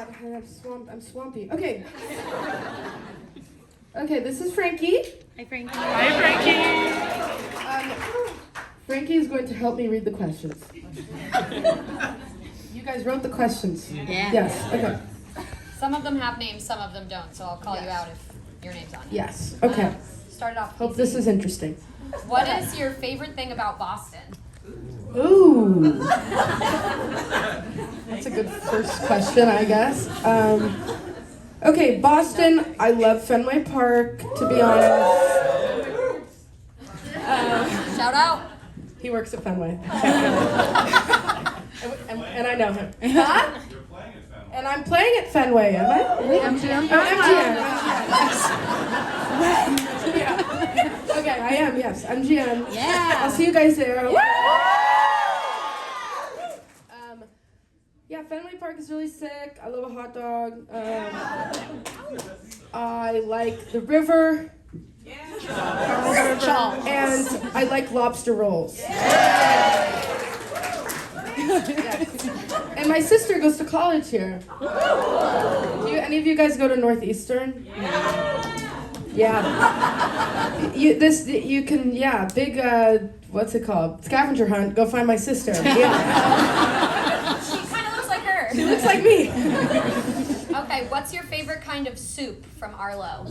God, I'm swampy. Okay. Okay, this is Frankie. Hi, Frankie. Hi, Frankie. Frankie is going to help me read the questions. You guys wrote the questions? Yeah. Yes, okay. Some of them have names, some of them don't, so I'll call you out if your name's on it. Yes, okay. Start it off. Hope easy. this is interesting. What is your favorite thing about Boston? Ooh. That's a good first question, I guess. Okay, Boston, I love Fenway Park, to be honest. Shout out. He works at Fenway. and I know him. Huh? You're playing at Fenway. And I'm playing at Fenway, am I? MGM. Oh, MGM. Yeah. Okay, I am, yes. MGM. Yeah. I'll see you guys there. Yeah, Fenway Park is really sick. I love a hot dog. I like the river. And I like lobster rolls. Yes. And my sister goes to college here. Do any of you guys go to Northeastern? Yeah. Big, what's it called? Scavenger hunt. Go find my sister. Yeah. She kind of looks like her. She looks like me. Okay, what's your favorite kind of soup from Arlo?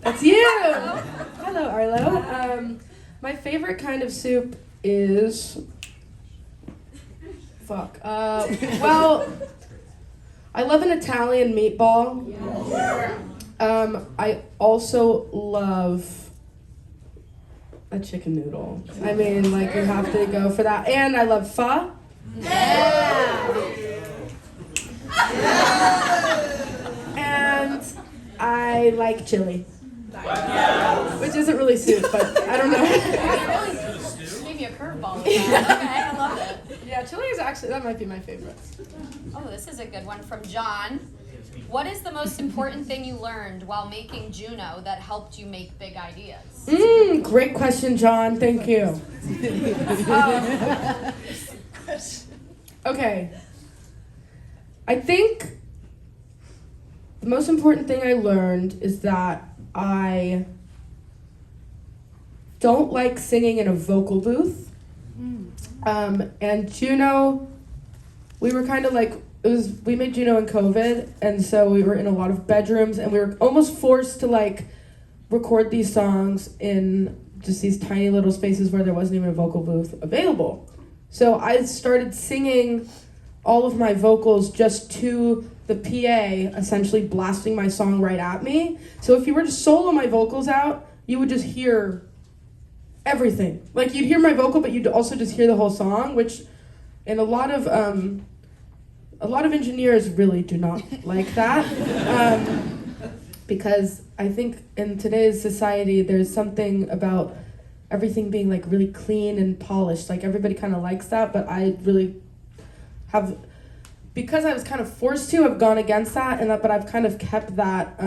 That's you. Hello, Arlo. My favorite kind of soup is... well, I love an Italian meatball. I also love a chicken noodle. I mean, like, you have to go for that. And I love pho. And I like chili. Which isn't really soup, but I don't know. Gave you a curveball. Okay, I love it. Yeah, chili is actually, that might be my favorite. Oh, this is a good one from John. What is the most important thing you learned while making Juno that helped you make big ideas? Great question, John. Thank you. Okay. I think the most important thing I learned is that I don't like singing in a vocal booth. And Juno, we were kind of like, we made Juno in COVID, and so we were in a lot of bedrooms, and we were almost forced to like record these songs in just these tiny little spaces where there wasn't even a vocal booth available. So I started singing all of my vocals just to the PA, essentially blasting my song right at me. So if you were to solo my vocals out, you would just hear everything. Like, you'd hear my vocal, but you'd also just hear the whole song, which in a lot of engineers really do not like that. Because I think in today's society, there's something about everything being like really clean and polished. Like, everybody kind of likes that, but I really have, because I was kind of forced to, I've gone against that, but I've kind of kept that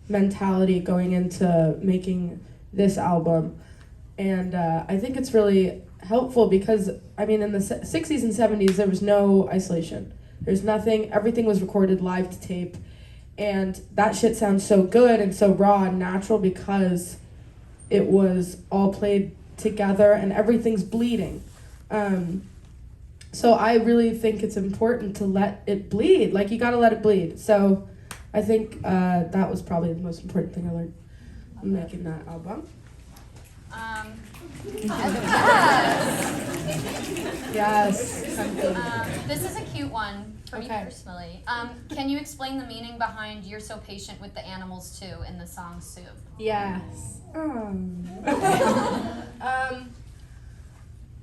mentality going into making this album. And I think it's really helpful because, I mean, in the 60s and 70s, there was no isolation. There's nothing, everything was recorded live to tape. And that shit sounds so good and so raw and natural because it was all played together and everything's bleeding. So I really think it's important to let it bleed. Like, you gotta let it bleed. So I think that was probably the most important thing I learned making that album. Yes. This is a cute one for me Okay. personally. Can you explain the meaning behind "You're so patient with the animals too" in the song "Soup"? Yes.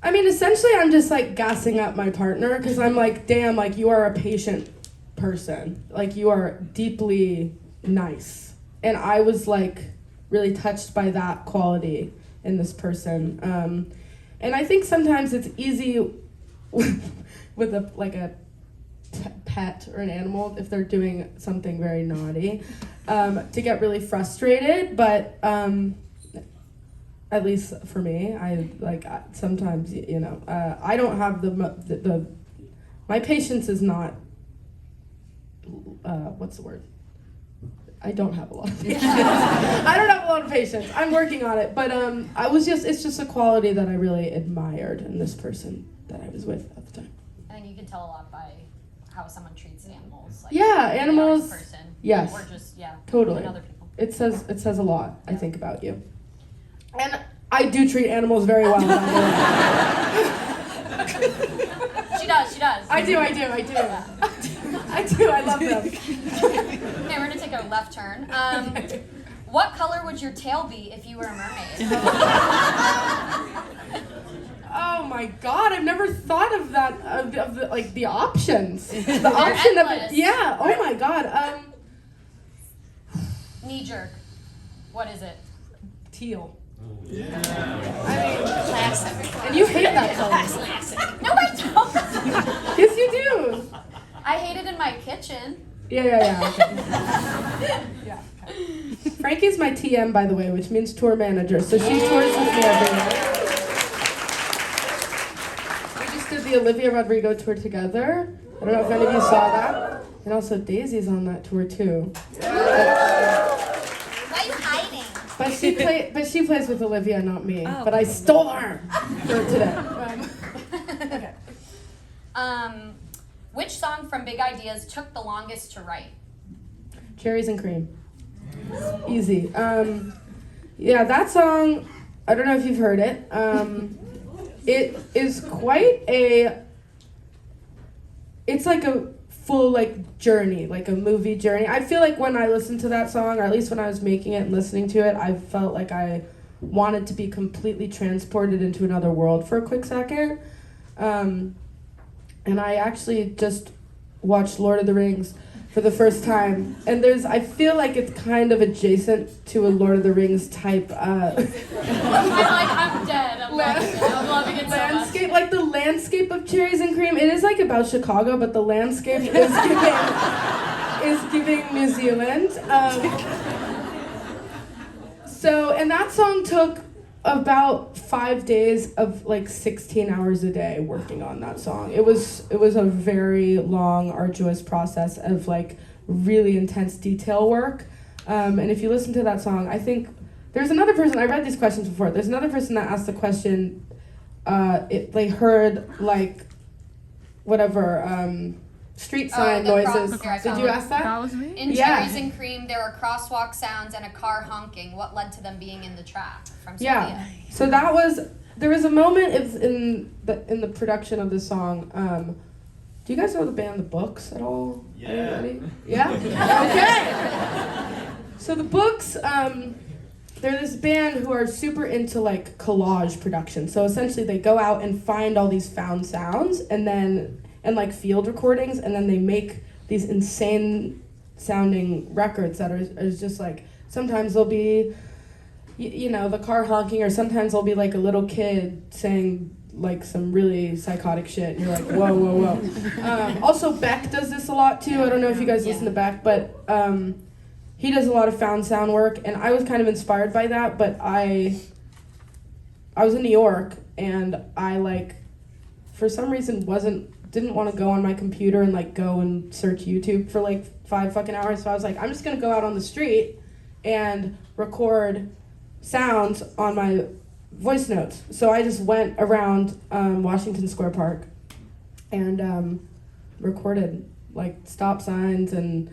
I mean, essentially, I'm just like gassing up my partner because I'm like, damn, like, you are a patient person. Like, you are deeply nice. And I was like really touched by that quality in this person. And I think sometimes it's easy with a pet or an animal, if they're doing something very naughty, to get really frustrated. But at least for me, I like sometimes, you know, I don't have my patience is not what's the word? I don't have a lot of patience. I don't have a lot of patience. I'm working on it, but it's just a quality that I really admired in this person that I was with at the time. I think you can tell a lot by how someone treats animals. Like Yeah, animals. Person, Yes. Or just Totally. and other people. It says a lot, I think, about you. And I do treat animals very well. She does. I do. I love them. Okay, we're gonna take a left turn. What color would your tail be if you were a mermaid? Oh my God! I've never thought of that. Of the options. The option of it. Endless. Yeah. Oh my God. Knee jerk. What is it? Teal. Yeah. Classic. And you hate that color. Classic. No, I don't. Yes, you do. I hate it in my kitchen. Yeah. Okay. Yeah. Okay. Frankie's my TM, by the way, which means tour manager. So she tours with me everywhere. We just did the Olivia Rodrigo tour together. I don't know if any of you saw that. And also Daisy's on that tour too. Why are you hiding? But she plays with Olivia, not me. Oh. But I stole her for today. Okay. Which song from Big Ideas took the longest to write? Cherries and cream. Easy. Yeah, that song, I don't know if you've heard it. It is quite it's like a full journey, like a movie journey. I feel like when I listened to that song, or at least when I was making it and listening to it, I felt like I wanted to be completely transported into another world for a quick second. And I actually just watched Lord of the Rings for the first time, and I feel like it's kind of adjacent to a Lord of the Rings type I'm dead. I'm loving it so much. landscape, like the landscape of Cherries and Cream. It is like about Chicago, but the landscape is giving New Zealand. And that song took about 5 days of 16 hours a day working on that song. It was a very long, arduous process of really intense detail work. And if you listen to that song, I think there's another person, I read these questions before, there's another person that asked the question, they heard street sign noises. Did you ask that? That was me. In Yeah. Cherries and Cream, there were crosswalk sounds and a car honking. What led to them being in the track? From Sophia. Yeah. So there was a moment in the production of this song. Do you guys know the band The Books at all? Yeah. Anybody? Yeah? Okay. So The Books, they're this band who are super into collage production. So essentially they go out and find all these found sounds and field recordings, and then they make these insane sounding records that are just sometimes they'll be the car honking, or sometimes there'll be a little kid saying some really psychotic shit, and you're like, whoa. Also Beck does this a lot too. I don't know if you guys listen to Beck, but he does a lot of found sound work, and I was kind of inspired by that, but I was in New York, and I for some reason didn't want to go on my computer and go and search YouTube for 5 fucking hours. So I was like, I'm just gonna go out on the street and record sounds on my voice notes. So I just went around Washington Square Park and recorded stop signs and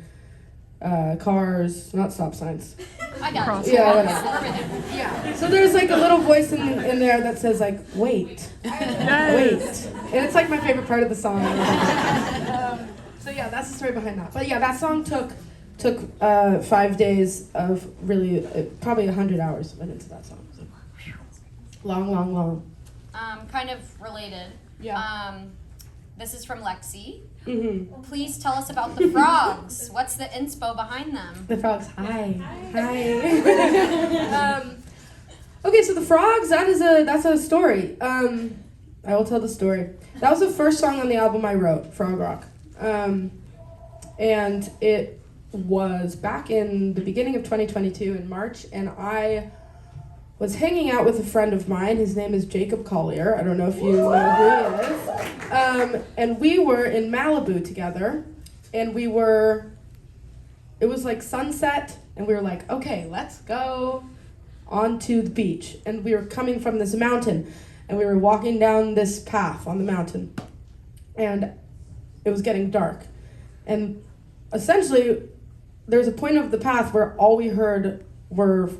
cars, not stop signs. I got it. Yeah, whatever. Yeah. So there's a little voice in there that says wait. Wait. And it's my favorite part of the song. So yeah, that's the story behind that. But yeah, that song took 5 days of really probably 100 hours went into that song. So, long. Kind of related. Yeah. This is from Lexi. Mm-hmm. Please tell us about the frogs. What's the inspo behind them? The frogs. Hi. Okay, so the frogs. That's a story. I will tell the story. That was the first song on the album I wrote, Frog Rock, and it was back in the beginning of 2022 in March, and I was hanging out with a friend of mine. His name is Jacob Collier. I don't know if you know who he is. And we were in Malibu together, and it was like sunset, and we were like, okay, let's go onto the beach. And we were coming from this mountain, and we were walking down this path on the mountain, and it was getting dark. And essentially, there's a point of the path where all we heard were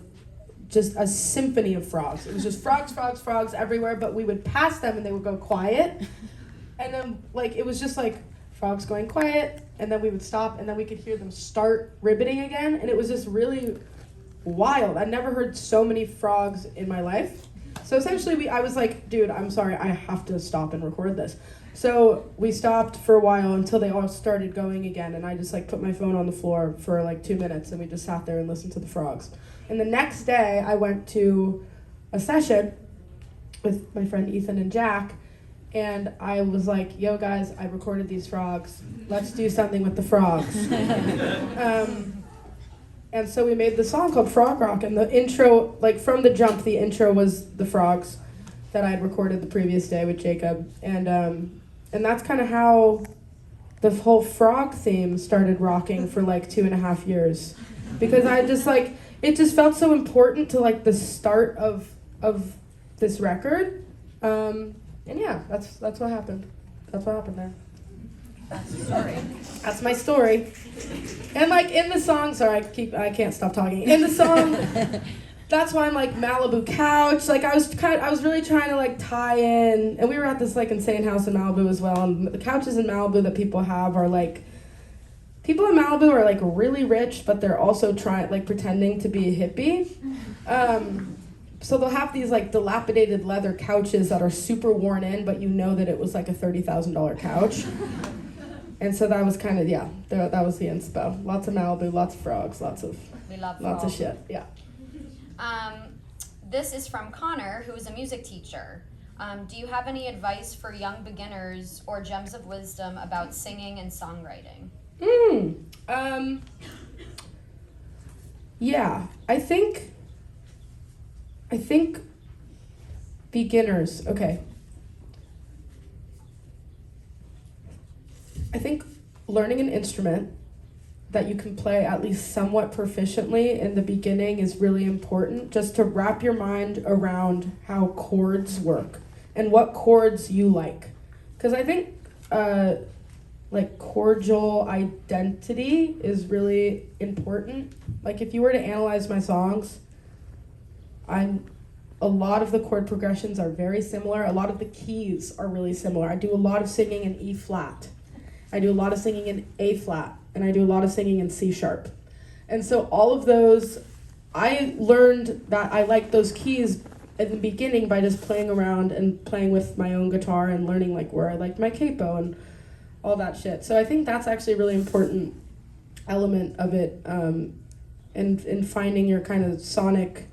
just a symphony of frogs. It was just frogs, frogs, frogs everywhere, but we would pass them and they would go quiet. And then like it was just like frogs going quiet, and then we would stop, and then we could hear them start ribbiting again, and it was just really wild. I'd never heard so many frogs in my life. So essentially I was like, dude, I'm sorry, I have to stop and record this. So we stopped for a while until they all started going again, and I just like put my phone on the floor for like 2 minutes, and we just sat there and listened to the frogs. And the next day I went to a session with my friend Ethan and Jack, and I was like, yo guys, I recorded these frogs. Let's do something with the frogs. And so we made the song called Frog Rock, and the intro, like from the jump, the intro was the frogs that I had recorded the previous day with Jacob. And that's kind of how the whole frog theme started rocking for like 2.5 years. Because I just like, it just felt so important to like the start of this record. And yeah, that's what happened. That's what happened there. That's the story. That's my story. And like in the song, sorry, I can't stop talking. In the song, that's why I'm like Malibu couch. Like I was really trying to like tie in, and we were at this like insane house in Malibu as well. And the couches in Malibu that people have are like, people in Malibu are like really rich, but they're also pretending to be a hippie. So they'll have these like dilapidated leather couches that are super worn in, but you know that it was like a $30,000 couch. And so that was kind of, yeah, that was the inspo. Lots of Malibu, lots of frogs, lots of shit, yeah. This is from Connor, who is a music teacher. Do you have any advice for young beginners or gems of wisdom about singing and songwriting? Yeah, I think beginners, okay. I think learning an instrument that you can play at least somewhat proficiently in the beginning is really important, just to wrap your mind around how chords work and what chords you like. Because I think like chordal identity is really important. Like if you were to analyze my songs, a lot of the chord progressions are very similar. A lot of the keys are really similar. I do a lot of singing in E flat. I do a lot of singing in A flat, and I do a lot of singing in C sharp. And so all of those, I learned that I like those keys in the beginning by just playing around and playing with my own guitar and learning like where I liked my capo and all that shit. So I think that's actually a really important element of it, in finding your kind of sonic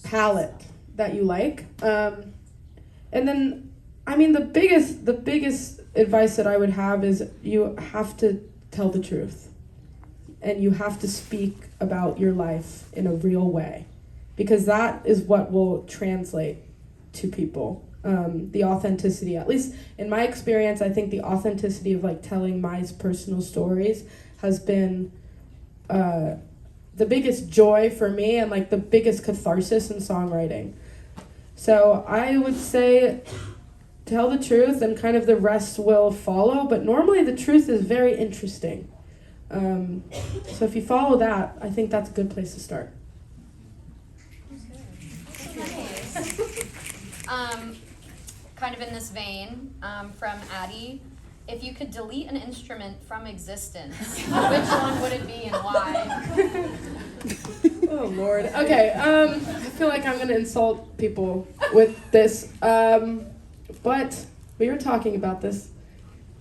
palette that you like. And then, I mean, the biggest advice that I would have is you have to tell the truth, and you have to speak about your life in a real way, because that is what will translate to people. The authenticity, at least in my experience, I think the authenticity of like telling my personal stories has been the biggest joy for me and like the biggest catharsis in songwriting. So I would say tell the truth, and kind of the rest will follow, but normally the truth is very interesting. So if you follow that, I think that's a good place to start. Kind of in this vein, from Addie, if you could delete an instrument from existence, which one would it be and why? Oh Lord. Okay, I feel like I'm gonna insult people with this. But we were talking about this,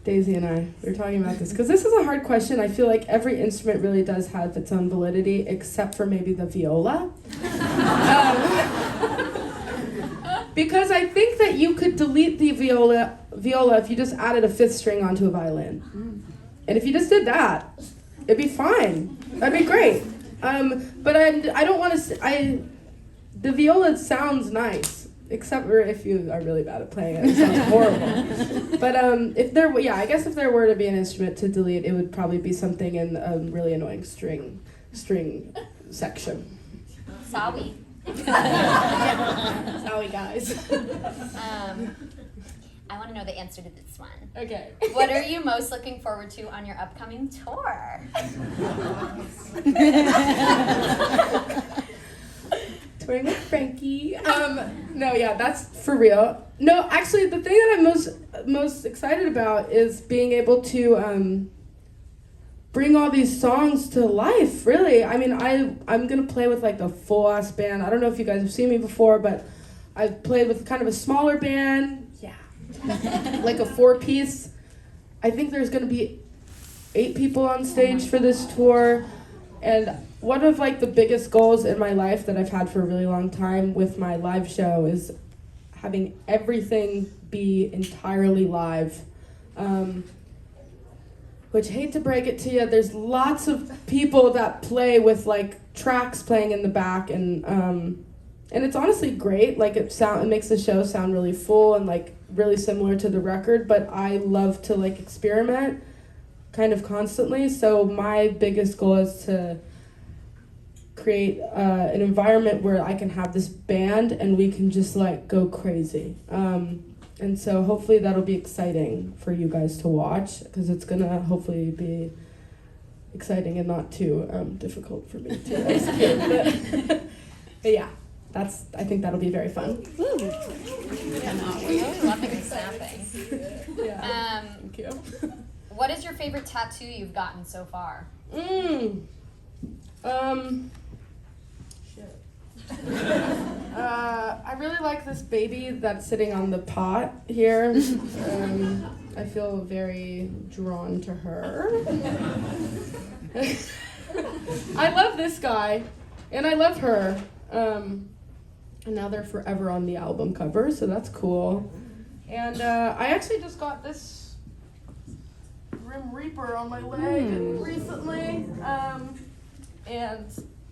Daisy and I. We were talking about this because this is a hard question. I feel like every instrument really does have its own validity, except for maybe the viola. Because I think that you could delete the viola if you just added a fifth string onto a violin. And if you just did that, it'd be fine. That'd be great. But I don't want to. The viola sounds nice. except for if you are really bad at playing it. It sounds horrible. But I guess if there were to be an instrument to delete, it would probably be something in a really annoying string section. Sorry. Sorry, guys. I want to know the answer to this one. Okay. What are you most looking forward to on your upcoming tour? Touring with Frankie. No, yeah, that's for real. No, actually, the thing that I'm most excited about is being able to bring all these songs to life. Really, I mean, I'm gonna play with like the full ass band. I don't know if you guys have seen me before, but I've played with kind of a smaller band. Yeah, like a 4-piece. I think there's gonna be 8 people on stage for this tour, and one of like the biggest goals in my life that I've had for a really long time with my live show is having everything be entirely live. Which, hate to break it to you, there's lots of people that play with like tracks playing in the back, and it's honestly great. Like it makes the show sound really full and like really similar to the record. But I love to like experiment, kind of constantly. So my biggest goal is to create an environment where I can have this band and we can just like go crazy. And so hopefully that'll be exciting for you guys to watch, because it's gonna hopefully be exciting and not too difficult for me to execute. But yeah, I think that'll be very fun. We're really loving and snapping. Yeah. Thank you. What is your favorite tattoo you've gotten so far? I really like this baby that's sitting on the pot here. I feel very drawn to her. I love this guy, and I love her. And now they're forever on the album cover, so that's cool. And I actually just got this Grim Reaper on my leg recently. And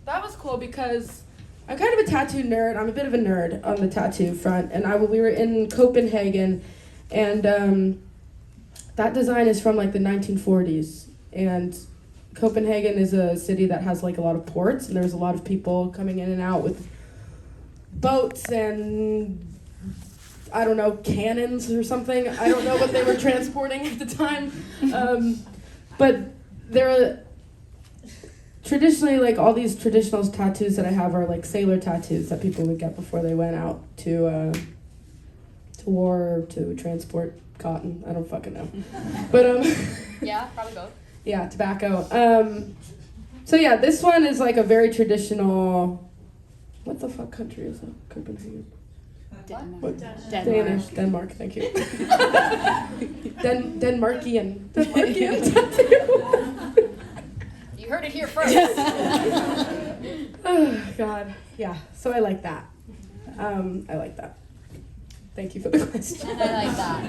that was cool because I'm kind of a tattoo nerd. I'm a bit of a nerd on the tattoo front. And we were in Copenhagen, and that design is from like the 1940s. And Copenhagen is a city that has like a lot of ports, and there's a lot of people coming in and out with boats and, I don't know, cannons or something. I don't know what they were transporting at the time. But there are traditionally, like, all these traditional tattoos that I have are like sailor tattoos that people would get before they went out to war or to transport cotton. I don't fucking know. But Yeah, probably both. yeah, tobacco. So yeah, this one is like a very traditional. What the fuck country is that? Copenhagen. Denmark. Danish. Denmark. Thank you. Denmarkian tattoo. You heard it here first. Oh God. Yeah. So I like that. I like that. Thank you for the question. I like that.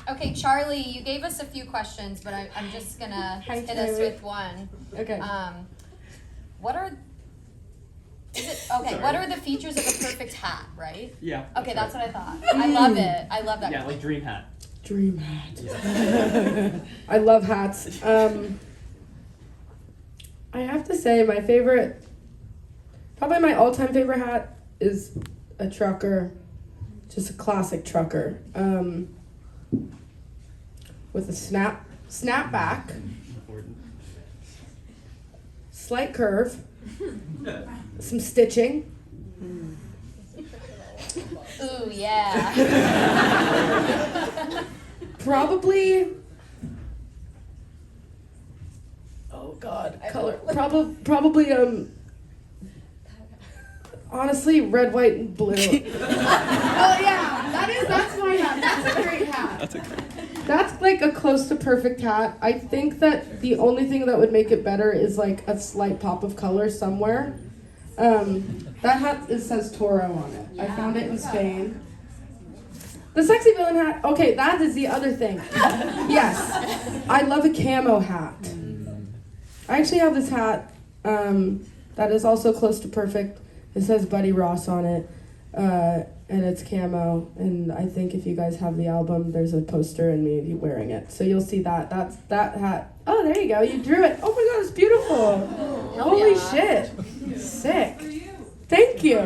Okay, Charlie, you gave us a few questions, but I'm just gonna hit us with one. Okay. What are What are the features of a perfect hat, right? Yeah. Okay, that's what I thought. I love it. I love that. Yeah, like dream hat. Dream hat. Yeah. I love hats. I have to say my favorite, probably my all-time favorite hat is a trucker, just a classic trucker, with a snapback, slight curve, some stitching. Ooh, yeah. Probably. Oh God, color. Probably honestly, red, white, and blue. Oh yeah, that's my hat. That's a great hat. That's like a close to perfect hat. I think that the only thing that would make it better is like a slight pop of color somewhere. That hat, it says Toro on it. I found it in Spain. The sexy villain hat, okay, that is the other thing. Yes, I love a camo hat. I actually have this hat that is also close to perfect. It says Buddy Ross on it. and it's camo, and I think if you guys have the album, there's a poster and me wearing it. So you'll see that. That's that hat. Oh, there you go. You drew it. Oh my god, it's beautiful. Holy shit. Sick. Thank you.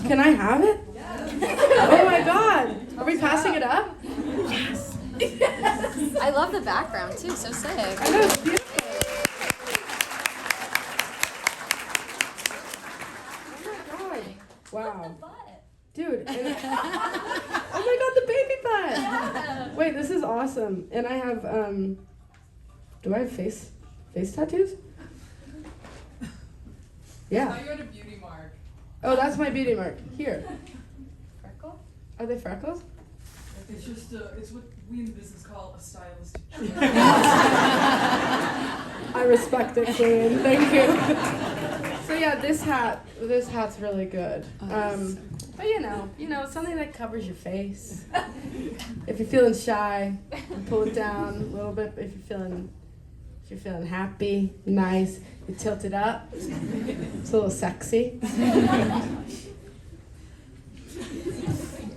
Can I have it? Oh my god. Are we passing it up? Yes. I love the background too, so sick. I know, it's beautiful. Oh my god. Wow. Dude. Oh my god, the baby butt. Yeah. Wait, this is awesome. And I have, do I have face tattoos? Yeah. You had a beauty mark. Oh, that's my beauty mark. Here. Freckle? Are they freckles? It's just it's what we in the business call a stylistic choice. I respect it, Queen. Thank you. So yeah, this hat's really good. But you know, something that covers your face. If you're feeling shy, you pull it down a little bit. If you're feeling happy, nice, you tilt it up. It's a little sexy.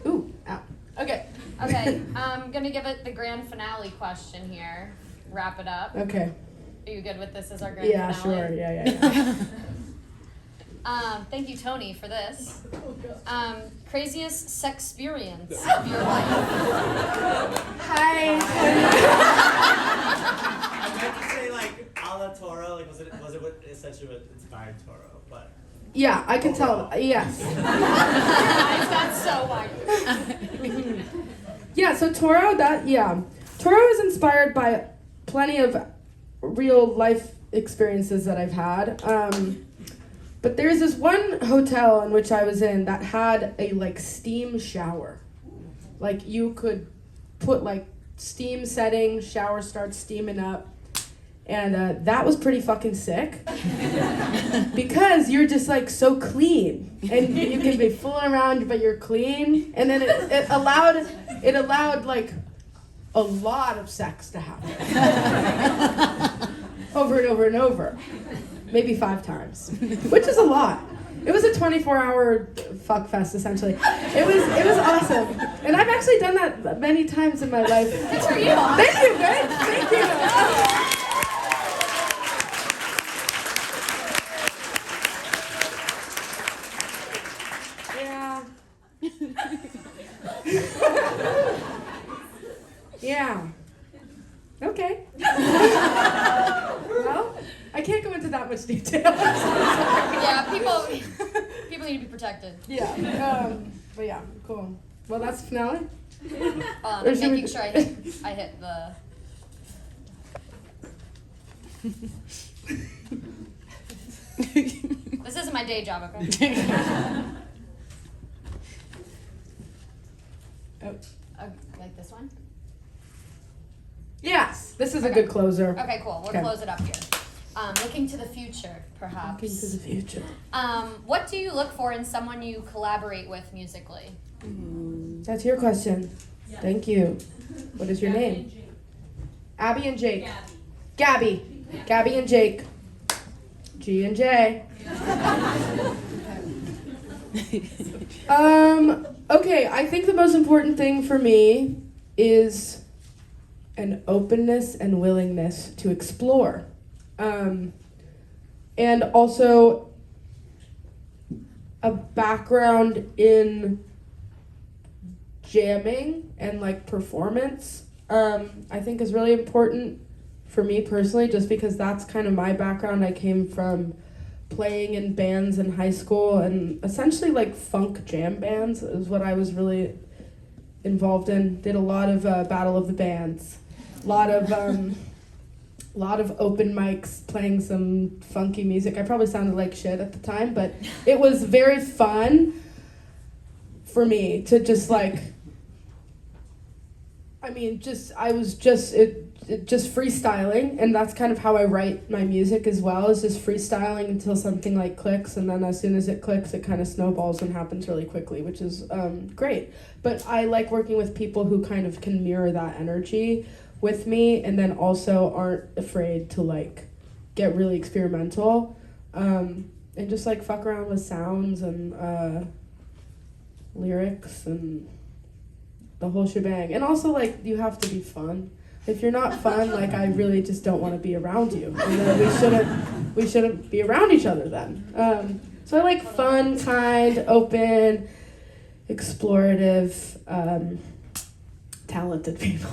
Ooh, ow. Okay. Okay, I'm gonna give it the grand finale question here. Wrap it up. Okay. Are you good with this as our grand Yeah, finale? sure. Yeah. Thank you, Tony, for this. Craziest sex experience of your life. Hi. I meant to say like a la Toro, like was it what essentially what inspired Toro, but Yeah, I can tell. Yes. That's so wide. Yeah, so Toro is inspired by plenty of real life experiences that I've had. But there's this one hotel in which I was in that had a like steam shower. Like you could put like steam setting, shower starts steaming up. And that was pretty fucking sick. Because you're just like so clean. And you can be fooling around, but you're clean. And then it allowed like a lot of sex to happen. Over and over and over. Maybe 5 times. Which is a lot. It was a 24-hour fuck fest, essentially. It was awesome. And I've actually done that many times in my life. Good for you. Thank you, bitch. Thank you. Yeah. Okay. Well, I can't go into that much detail. Yeah, people need to be protected. Yeah. But yeah, cool. Well, that's the finale. I'm Or should we- making sure I hit the. This isn't my day job, okay? Like this one? Yes, this is a Okay. good closer. Okay, cool. We'll Okay. close it up here. Looking to the future, perhaps. Looking to the future. What do you look for in someone you collaborate with musically? That's your question. Thank you. What is your name? Abby and Jake. Gabby. Gabby and Jake. G and J. Okay, I think the most important thing for me is an openness and willingness to explore. And also a background in jamming and like performance, I think is really important for me personally, just because that's kind of my background. I came from playing in bands in high school, and essentially like funk jam bands is what I was really involved in. Did a lot of Battle of the Bands, lot of open mics, playing some funky music. I probably sounded like shit at the time, but it was very fun for me to just like, I was just freestyling, and that's kind of how I write my music as well, is just freestyling until something like clicks, and then as soon as it clicks, it kind of snowballs and happens really quickly, which is great. But I like working with people who kind of can mirror that energy with me, and then also aren't afraid to like get really experimental, and just like fuck around with sounds and lyrics and the whole shebang. And also, like, you have to be fun. If you're not fun, like, I really just don't want to be around you. And then we shouldn't be around each other then. So I like fun, kind, open, explorative, talented people.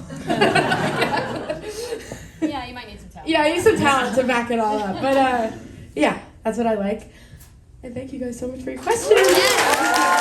Yeah, you might need some talent. Yeah, I need some talent to back it all up. But yeah, that's what I like. And thank you guys so much for your questions. Yeah.